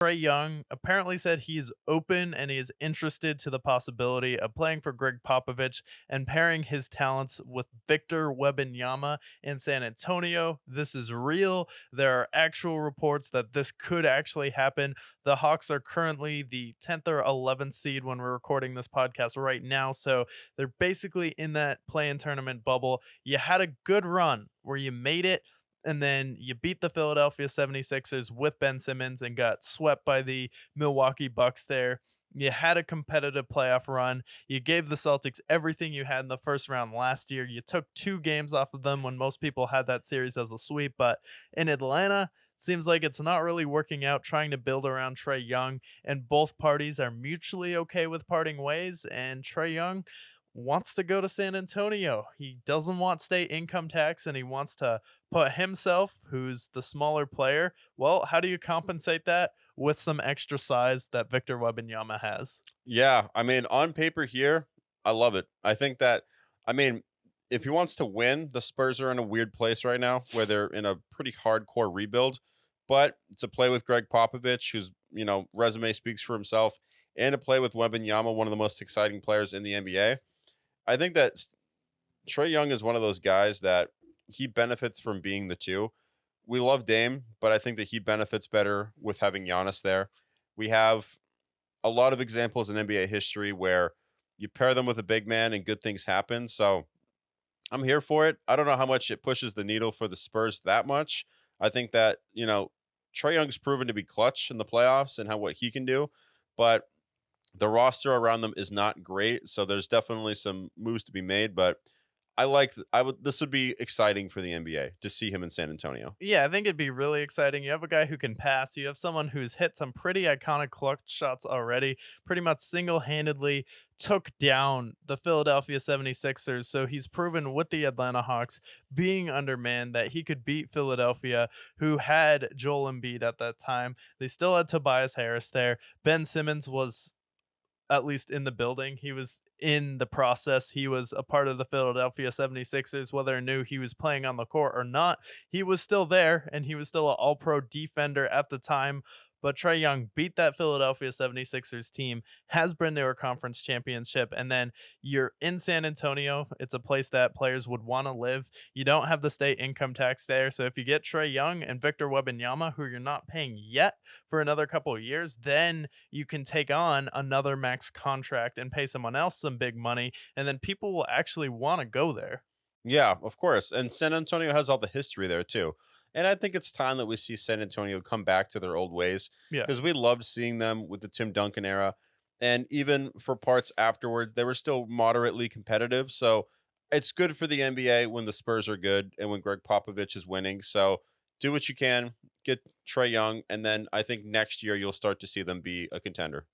Trae Young apparently said he is open and he is interested to the possibility of playing for Greg Popovich and pairing his talents with Victor Wembanyama in San Antonio. This is real. There are actual reports that this could actually happen. The Hawks are currently the 10th or 11th seed when we're recording this podcast right now, so they're basically in that play-in tournament bubble. You had a good run where you made it, and then you beat the Philadelphia 76ers with Ben Simmons and got swept by the Milwaukee Bucks there. You had a competitive playoff run. You gave the Celtics everything you had in the first round last year. You took 2 games off of them when most people had that series as a sweep. But in Atlanta, seems like it's not really working out trying to build around Trae Young, and both parties are mutually okay with parting ways. And Trae Young wants to go to San Antonio. He doesn't want state income tax and he wants to put himself, who's the smaller player. Well, how do you compensate that? With some extra size that Victor Wembanyama has. Yeah, I mean, on paper here, I love it. I think that, I mean, if he wants to win, the Spurs are in a weird place right now where they're in a pretty hardcore rebuild. But to play with Greg Popovich, whose resume speaks for himself, and to play with Wembanyama, one of the most exciting players in the NBA, I think that Trey Young is one of those guys that he benefits from being the two. We love Dame, but I think that he benefits better with having Giannis there. We have a lot of examples in NBA history where you pair them with a big man and good things happen. So I'm here for it. I don't know how much it pushes the needle for the Spurs that much. I think that, Trey Young's proven to be clutch in the playoffs and how what he can do, but the roster around them is not great. So there's definitely some moves to be made, but I would this would be exciting for the NBA to see him in San Antonio. Yeah, I think it'd be really exciting. You have a guy who can pass. You have someone who's hit some pretty iconic clutch shots already, pretty much single handedly took down the Philadelphia 76ers. So he's proven with the Atlanta Hawks being undermanned that he could beat Philadelphia, who had Joel Embiid at that time. They still had Tobias Harris there. Ben Simmons was at least in the building. He was in the process. He was a part of the Philadelphia 76ers, whether or knew he was playing on the court or not. He was still there and he was still an all pro defender at the time. But Trae Young beat that Philadelphia 76ers team, has been to a conference championship, and then you're in San Antonio. It's a place that players would want to live. You don't have the state income tax there. So if you get Trae Young and Victor Wembanyama, who you're not paying yet for another couple of years, then you can take on another max contract and pay someone else some big money, and then people will actually want to go there. Yeah, of course. And San Antonio has all the history there too. And I think it's time that we see San Antonio come back to their old ways Yeah. because we loved seeing them with the Tim Duncan era. And even for parts afterward, they were still moderately competitive. So it's good for the NBA when the Spurs are good and when Greg Popovich is winning. So do what you can, get Trey Young, and then I think next year you'll start to see them be a contender.